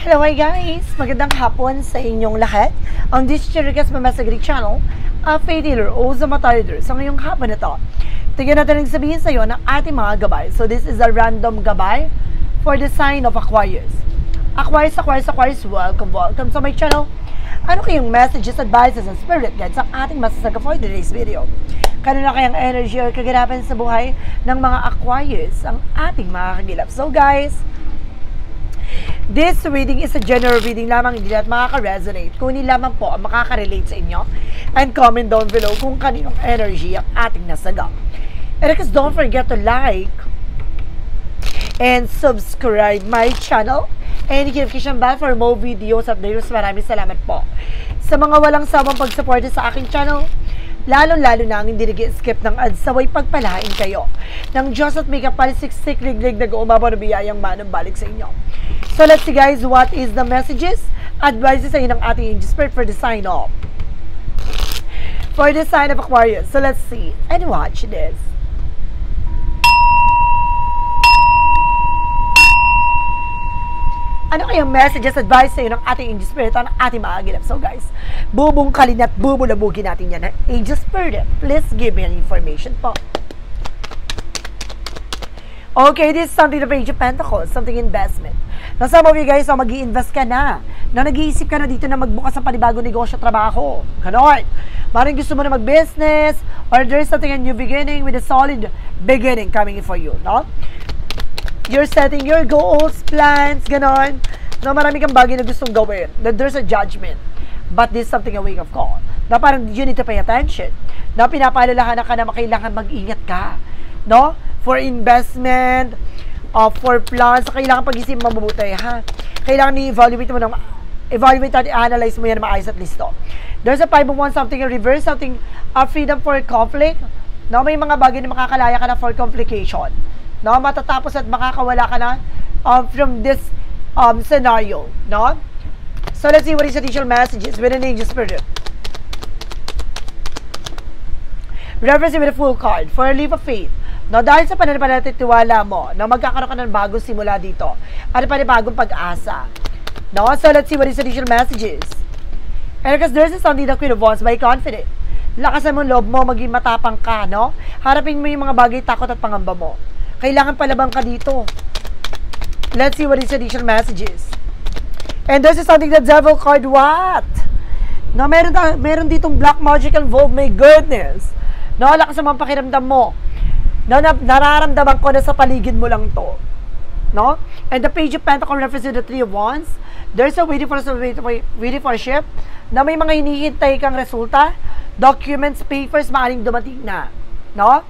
Hello, hi guys! Magandang hapon sa inyong lahat. On this Chirikas Mamasagri channel, Faith Healer o Zamataydor. Sa ngayong hapon na to, tignan natin ang sabihin sa iyo ng ating mga gabay. So this is a random gabay for the sign of Aquarius. Aquarius, welcome to my channel. Ano kayong messages, advices, and spirit guides ang ating masasaga for today's video? Kanina kayang energy or kaganapan sa buhay ng mga Aquarius ang ating mga kagilap. So guys, this reading is a general reading lamang, hindi lahat makaka-resonate. Kung hindi lamang po ang makaka-relate sa inyo. And comment down below kung kaninong energy ang ating nasaga. And because don't forget to like and subscribe my channel. And notification bell for more videos at videos. Maraming salamat po sa mga walang sawang pag-support sa aking channel. Lalo-lalo na ang hindi nag-skip ng ads, saway pagpalain kayo ng Diyos at may kapalisiksik liglig na gumabaw na biyayang manang balik sa inyo. So let's see guys, what is the messages, advices sa inyo ng ating angel spirit for the sign of Aquarius. So let's see and watch this. Ano kayang messages, advice sa iyo ng ating angel spirit ang ating mga agilap? So guys, bubungkalin at bubulabugin natin yan ng angel spirit. Please give me an information po. Okay, this is something the Page of Pentacles, something investment. Now some of you guys, mag-i-invest ka na nag-iisip ka na dito na magbukas ng panibagong negosyo, trabaho. Ganon. Maring gusto mo na mag-business or there's something a new beginning with a solid beginning coming in for you, no? You're setting your goals, plans, ganon. No, marami kang bagay na gustong gawin. That there's a judgment. But this is something a wake up call. Na parang you need to pay attention. Na pinapaalalahanan ka na kailangan mag-ingat ka. No? For investment, for plans, kailangan pag-isip mabubuti, ha? Kailangan i-evaluate mo at i-analyze mo yan maayos at listo. There's a 5 of Wands, something in reverse, something freedom for conflict. No, may mga bagay na makakalaya ka na for complication. No, matatapos at makakawala ka na from this scenario, no? So let's see what is additional messages with an angel spirit. Reference with a full card for a leap of faith. No, dahil sa pananampalatatiwala mo, no, magkakaroon ka ng bagong simula dito. At panibagong pag-asa. No, so let's see what is additional messages. And because there's something the Queen of Wands, by confident. Lakasan mo loob mo, maging matapang ka, no? Harapin mo yung mga bagay, takot at pangamba mo. Kailangan palabang ka dito. Let's see what is additional messages. And this is something the Devil card, what? No, meron ditong black magic involved, my goodness. No, lakas naman pakiramdam mo. No, nararamdaman ko na sa paligid mo lang to. No? And the Page of Pentacles represents the 3 of Wands. There's a waiting for a ship na may mga hinihintay kang resulta, documents, papers, maaaring dumating na. No?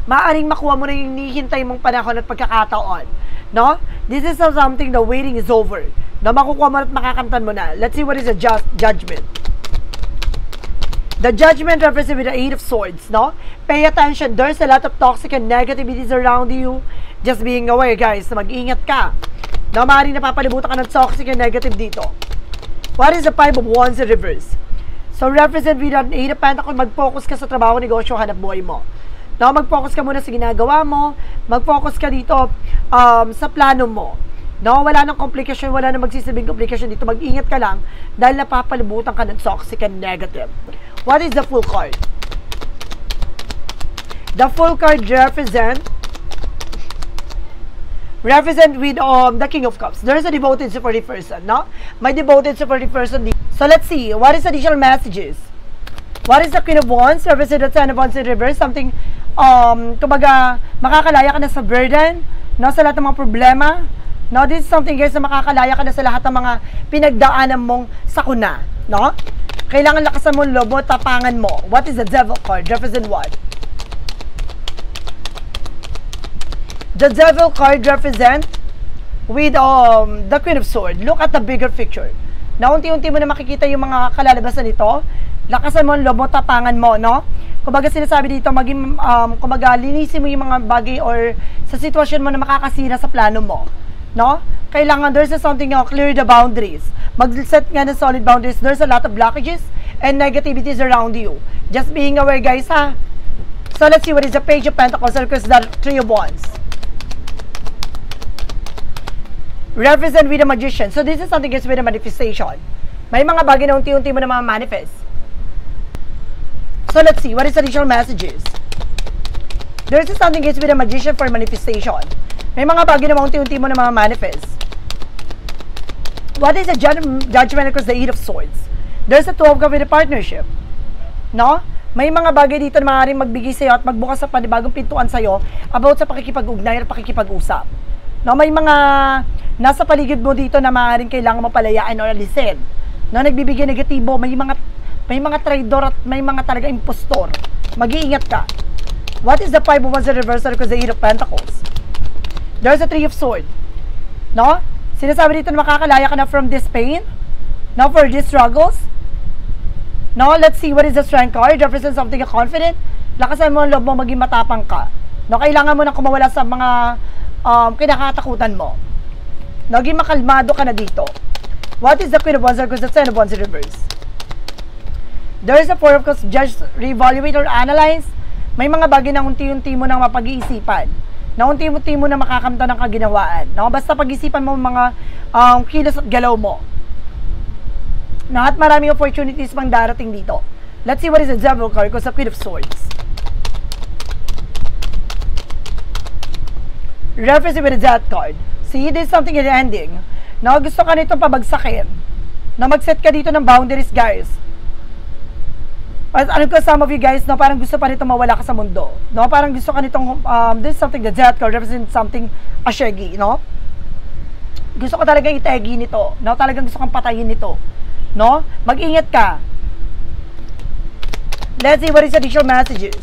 Maaaring makuha mo na yung hinihintay mong panahon at pagkakataon. No? This is something the waiting is over. No, makukuha mo at makakamtan mo na. Let's see what is the judgment. The judgment represents with the 8 of Swords, no? Pay attention. There's a lot of toxic and negativities around you. Just being aware, guys, na mag-ingat ka. No, maaaring napapalibutan ka ng toxic and negative dito. What is the 5 of Wands in reverse? So, represent with an 8 of Pentacles, mag-focus ka sa trabaho, negosyo, hanap buhay mo. No, mag-focus ka muna sa ginagawa mo. Mag-focus ka dito sa plano mo. No, wala nang komplikasyon, wala nang magsisibing komplikasyon dito. Mag-ingat ka lang dahil napapalibutan ka ng toxic and negative. What is the Fool card? The Fool card represent with the King of Cups. There's a devoted supportive person, no? May devoted supportive person dito. So let's see, what is additional messages? What is the Queen of Wands? Represent the Ten of Wands in reverse. Something, kumbaga, makakalaya ka na sa burden, no? Sa lahat ng mga problema. No, this is something guys na makakalaya ka na sa lahat ng mga pinagdaanan mong sakuna, no? Kailangan lakasan mo loob mo, tapangan mo. What is the Devil card? Represent what? The Devil card represent with the Queen of Swords. Look at the bigger picture. Na unti-unti mo na makikita yung mga kalalabasan nito. Lakasan mo loob mo, tapangan mo, no? Kumbaga sinasabi dito, maging, kumbaga linisin mo yung mga bagay or sa sitwasyon mo na makakasira sa plano mo. No? Kailangan there's something clear the boundaries. Mag-set nga ng solid boundaries. There's a lot of blockages and negativities around you. Just being aware, guys, ha? So, let's see what is the Page of Pentacles because the 3 of Wands. Represent with a magician. So this is something is with a manifestation. May mga bagay na unti-unti mo na manifest. So let's see, what is additional messages? There is something is with a magician for manifestation. May mga bagay na unti-unti mo na manifest. What is a judgment across the Eight of Swords? There's a 12 with a partnership. No? May mga bagay dito na maaaring magbigay sa'yo at magbukas sa panibagong pintuan sa'yo about sa pakikipag-ugnay at pakikipag-usap. No? May mga nasa paligid mo dito na maaaring kailangan mo palayaan o alisin. No? Nagbibigay negatibo, may mga traidor at may mga talaga impostor. Mag-iingat ka. What is the 5 of Wands in reversal because the 8 of Pentacles? There's a 3 of Swords. No? Sinasabi dito na makakalaya ka na from this pain. No? For these struggles. No? Let's see what is the Strength card. Represents something confident. Lakasan mo ang loob mo, maging matapang ka. No? Kailangan mo na kumawala sa mga kinakatakutan mo. Naging makalmado ka na dito. What is the Queen of Wands because the 10 of Wands in reverse? There is a 4 of Cups. Judge, reevaluate or analyze. May mga bagay na unti-unti mo nang mapag-iisipan. Na unti-unti mo na makakamta ng kaginawaan. No? Basta pag-isipan mo mga kilos at galaw mo. No? At maraming opportunities pang darating dito. Let's see what is the Devil card because the Queen of Swords. Reference with the Death card. See, this is something in the ending. No? Gusto ka nitong pabagsakin. Na mag-set ka dito ng boundaries, guys. Alam ko, some of you guys, no, parang gusto pa nito mawala ka sa mundo. No? Parang gusto ka nitong, this is something, the Death card represents something ashegi, no? Gusto ko talagang itegi nito. No? Talagang gusto kang patayin nito. No? Mag-ingat ka. Let's see what is additional messages.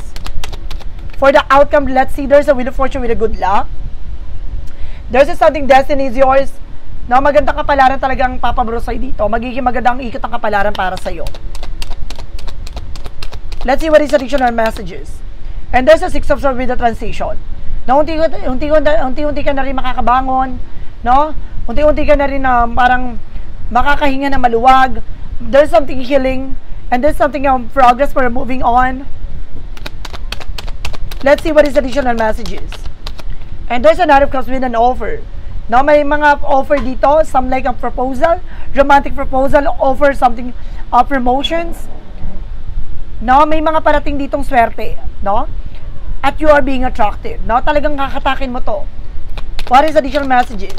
For the outcome, let's see, there's a Wheel of Fortune with a good luck. There's something, destiny is yours. No? Magandang kapalaran talagang papabro sa'yo dito. Magiging magandang ikot ang kapalaran para sa'yo. Let's see what is additional messages. And there's a 6 of Swords with the transition. Na unti-unti ka na rin makakabangon, no? Unti-unti ka na rin na parang makakahinga na maluwag. There's something healing and there's something progress for moving on. Let's see what is additional messages. And there's a Knight of Cups with an offer. No, may mga offer dito, some like a proposal, romantic proposal, offer something, promotions. No, may mga parating ditong swerte, no? At you are being attracted, no? Talagang kakatakin mo to. What is additional messages?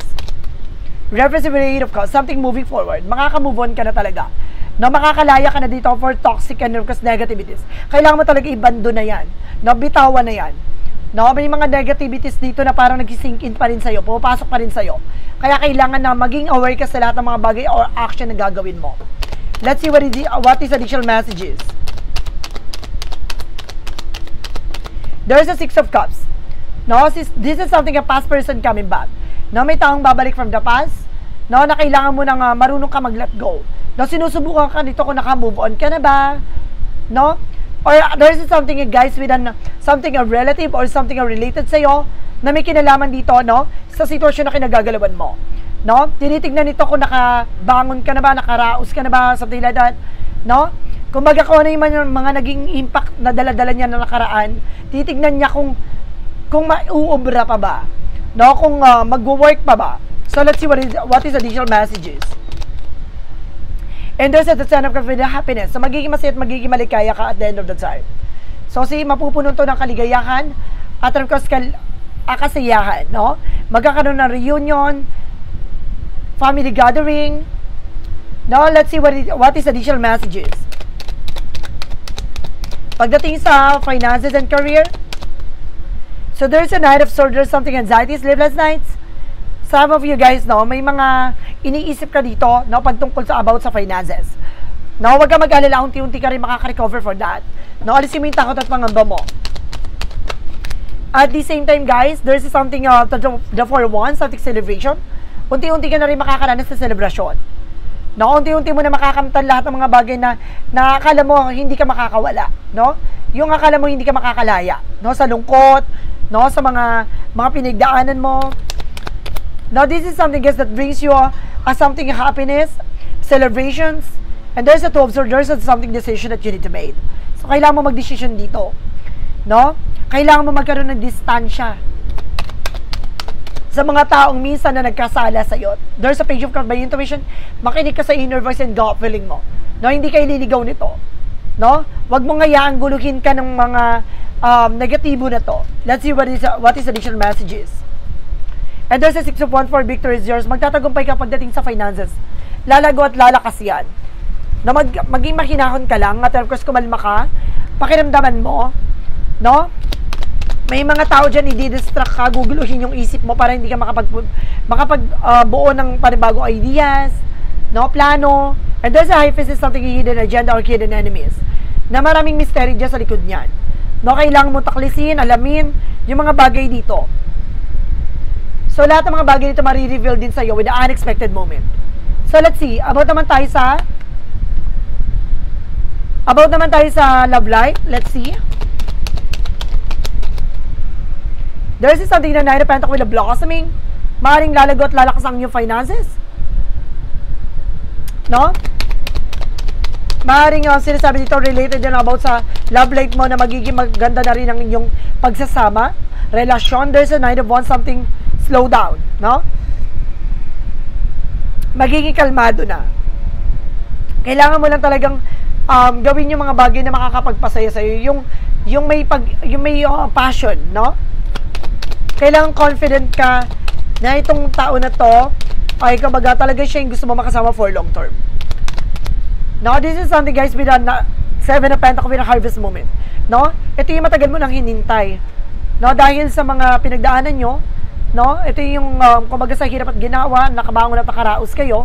Reference with the 8 of Cups, something moving forward. Makaka-move on ka na talaga. No, makakalaya ka na dito for toxic and negativities. Kailangan mo talaga ibando na yan. No, bitawan na yan. No, may mga negativities dito na parang nag-sink in pa rin sa'yo, pumapasok pa rin sa'yo. Kaya kailangan na maging aware ka sa lahat ng mga bagay or action na gagawin mo. Let's see what is additional messages. There's a 6 of Cups. No, this is something a past person coming back. No, may taong babalik from the past. No, na kailangan mo nang marunong ka mag-let go. No, sinusubukan ka nito kung naka-move on ka na ba? No? Or there's something, guys, with something a relative or something related sa'yo na may kinalaman dito, no? Sa sitwasyon na kinagagalawan mo. No? Tinitignan nito kung nakabangon ka na ba, nakaraos ka na ba, something like that. No? Kumbaga kung ano yung mga naging impact na dala-dala niya na nakaraan, titignan niya kung mauubra pa ba, no? Kung mag-work pa ba. So let's see what is additional messages. And there's a 10 of Cups with happiness. So magiging masaya at magiging maligaya ka at the end of the time. So mapupuno to ng kaligayahan at of course kasiyahan, no? Magkakaroon ng reunion, family gathering. Now let's see what is additional messages. Pagdating sa finances and career, so there's a Knight of Swords, there's something anxiety, sleepless nights. Some of you guys, no, may mga iniisip ka dito, no, pagtungkol sa about sa finances. No, wag ka mag-alala, unti-unti ka rin makaka-recover for that. No, alisin mo yung takot at pangamba mo. At the same time, guys, there's something, the 4 of Wands, something celebration. Unti-unti ka na rin makakaranas sa celebration. No, unti-unti mo na makakamtan lahat ng mga bagay na akala mo hindi ka makakawala, no? Yung akala mo hindi ka makakalaya, no, sa lungkot, no, sa mga pinagdaanan mo. Now, this is something, guys, that brings you something happiness, celebrations, and there's a 2 of Swords, there's something decision that you need to make. So, kailangan mo mag-decision dito, no? Kailangan mo magkaroon ng distansya sa mga taong minsan na nagkasala sa iyo. There's a page of cards by intuition. Makinig ka sa inner voice and gut feeling mo. No, hindi kayo liligaw nito. No? Huwag mo ngayaan guluhin ka ng mga negatibo na to. Let's see what is additional messages. And there's a 6 of Wands for victory is yours. Magtatagumpay ka pagdating sa finances. Lalago at lalakas yan. No, maging mahinahon ka lang. At of course, kumalma ka. Pakiramdaman mo. No? May mga tao dyan, i-distract ka, guguluhin yung isip mo para hindi ka makapagbuo ng panibagong ideas, no, plano. And there's a hyphen is something hidden agenda or hidden enemies. Na maraming mystery dyan sa likod niyan. No, kailangan mo taklisin, alamin, yung mga bagay dito. So, lahat ng mga bagay dito marireveal din sa'yo with the unexpected moment. So, let's see. About naman tayo sa love life. Let's see. There is something na Nine of Pentacles with a blossoming. Maaaring lalago at lalakas ang iyong finances. No? Maaaring sinasabi dito related din about sa love life mo na magiging maganda na rin ang inyong pagsasama. Relasyon. There's a Nine of Wands, something slow down. No? Magiging kalmado na. Kailangan mo lang talagang gawin yung mga bagay na makakapagpasaya sa'yo. Yung may passion. No? Kailangan confident ka na itong tao na to ay kumbaga talaga siya yung gusto mo makasama for long term. Now, this is something guys with a 7 of Pentacles with a harvest moment. No? Ito yung matagal mo nang hinintay. No? Dahil sa mga pinagdaanan nyo, no? Ito yung kumbaga sa hirap at ginawa, nakabangon at nakaraos kayo.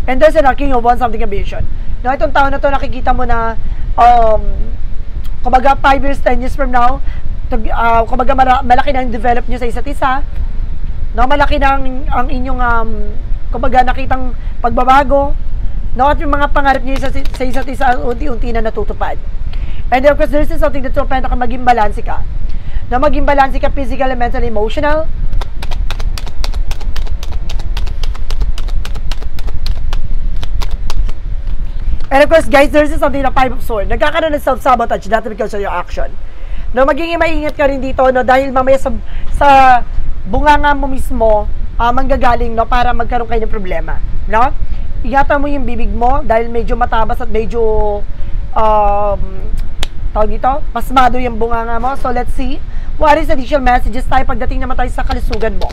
And there's an King of Wands, something ambition. No? Itong tao na to, nakikita mo na kumbaga 5 years, 10 years from now, kumbaga malaki na yung develop nyo sa isa't isa, no? Malaki na ang inyong kumbaga nakitang pagbabago, no? At yung mga pangarap nyo sa isa't isa unti-unti na natutupad. And of course, there's something that's so penta ka maging balanse ka, na maging balanse ka physical, mental, emotional. And of course guys, there's something na 5 of Swords. Nagkakaroon ng self-sabotage dahil because of your action. No, magiging maingat ka rin dito, no, dahil mamaya sa bunganga mo mismo manggagaling, no, para magkaroon kayo ng problema, no? Ingatan mo yung bibig mo dahil medyo matabas at medyo tawag dito, pasmado yung bunganga mo. So let's see what is additional messages tayo pagdating naman tayo sa kalusugan mo.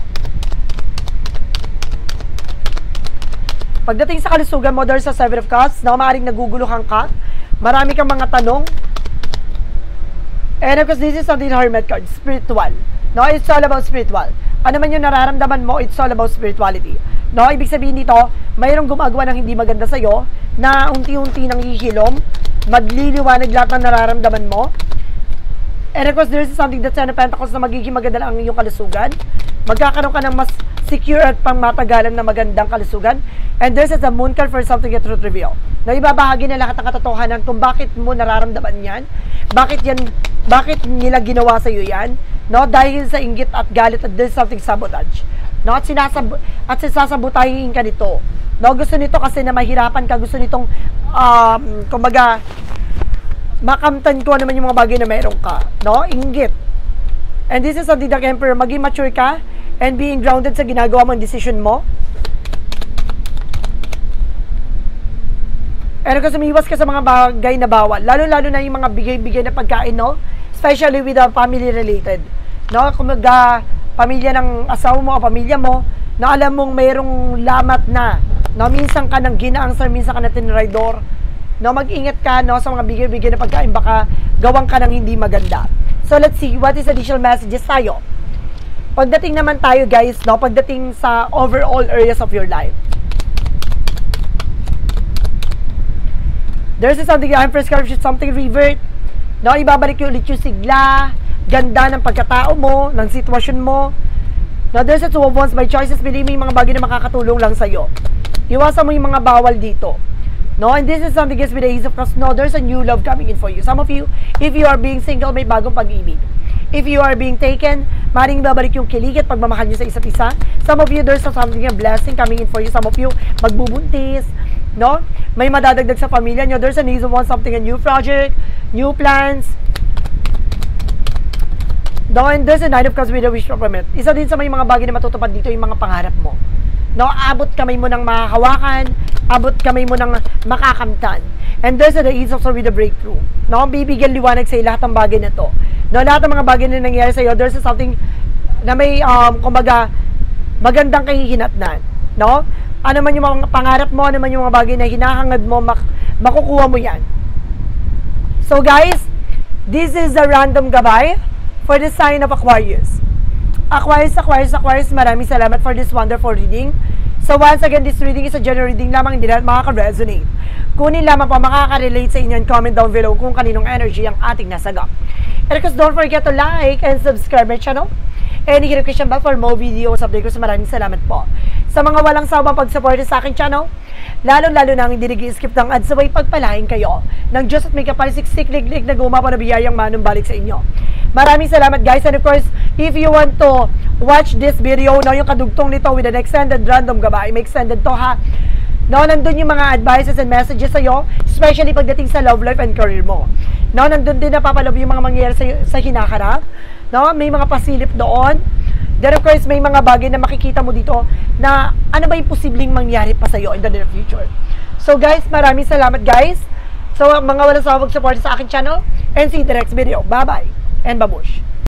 Pagdating sa kalusugan mo, there's a 7 of Cups, no, maaaring naguguluhan ka, marami kang mga tanong. And of course, this is something Hermit card, spiritual. No, it's all about spiritual. Ano man yung nararamdaman mo, it's all about spirituality. No, ibig sabihin dito, mayroong gumagawa ng hindi maganda sa'yo, na unti-unti nang hihilom, magliliwanag lahat ng nararamdaman mo. And of course, there is something that's 10 of Pentacles na magiging maganda lang ang iyong kalusugan. Magkakaroon ka ng mas secure at pang matagalan na magandang kalusugan. And there's a moon card for something that truth reveal. Na ibabahagi na lahat ng katotohanan kung bakit mo nararamdaman yan. Bakit nila ginawa sa iyo yan? No, dahil sa inggit at galit at there's something sabotage. No, at sasabutahin ka nito. No, gusto nito kasi na mahirapan ka, gusto nitong kumbaga makamtan ko naman yung mga bagay na mayroon ka. No, inggit. And this is something that Emperor, maging mature ka and being grounded sa ginagawa mo, decision mo. Pero kasi umiwas ka sa mga bagay na bawal. Lalo-lalo na yung mga bigay-bigay na pagkain, no? Especially with the family related. No? Kung pamilya ng asawa mo o pamilya mo, na alam mong mayroong lamat na. No? Minsan ka ng ginaangsan, minsan ka na tinraidor. No? Mag-ingat ka, no, sa mga bigay-bigay na pagkain, baka gawang ka ng hindi maganda. So let's see what is additional messages tayo. Pagdating naman tayo guys, no, pagdating sa overall areas of your life. There's something, Empress card, something revert. No, ibabalik yung ulit yung sigla, ganda ng pagkatao mo, ng sitwasyon mo. Now, there's a 2 of Wands by choices. Believe me, yung mga bagay na makakatulong lang sa'yo. Iwasan mo yung mga bawal dito. No, and this is something is with the Ace of Cups. No, there's a new love coming in for you. Some of you, if you are being single, may bagong pag-ibig. If you are being taken, maring babalik yung kilig at pagmamahal nyo sa isa't isa. Some of you, there's something, a blessing coming in for you. Some of you, magbubuntis. No? May madadagdag sa pamilya nyo. There's an Ace of Wands, something, a new project, new plans. No, and there's a Nine of Cups with a wish fulfillment. Isa din sa may mga bagay na matutupad dito yung mga pangarap mo. No, abot kamay mo ng makahawakan, abot kamay mo ng makakamtan. And there's the Ace of Swords with a breakthrough. No, bibigyan liwanag sa'yo lahat ng bagay na to. No, lahat ng mga bagay na nangyayari sa'yo, there's something na may, kumbaga, magandang kahihinatnan. No? Ano man yung mga pangarap mo, ano man yung mga bagay na hinahangad mo, makukuha mo yan. So guys, this is a random gabay for the sign of Aquarius. Aquarius, maraming salamat for this wonderful reading. So once again, this reading is a general reading lamang, hindi lahat makaka-resonate. Kunin lamang po makaka-relate sa inyo and comment down below kung kaninong energy ang ating nasagap. And of course, don't forget to like and subscribe my channel. And hit the notification bell for more videos update ko. Maraming salamat po sa mga walang sawang pag-support sa aking channel. Lalong-lalo na ang hindi nag-skip ng ads, sabay pagpalain kayo ng Diyos at may kapalisik-sik-lig-lig na gumapa na biyayang manumbalik sa inyo. Maraming salamat guys, and of course, if you want to watch this video, no, yung kadugtong nito with an extended random gabay, may extended to ha. No, nandun yung mga advices and messages sa'yo, especially pagdating sa love life and career mo. No, nandun din napapalab yung mga mangyayari sa hinaharap. No, may mga pasilip doon. Then of course, may mga bagay na makikita mo dito na ano ba yung posibleng mangyari pa sa'yo in the near future. So guys, maraming salamat guys. So mga walang sawang support sa aking channel, and see you in the next video. Bye-bye and babush!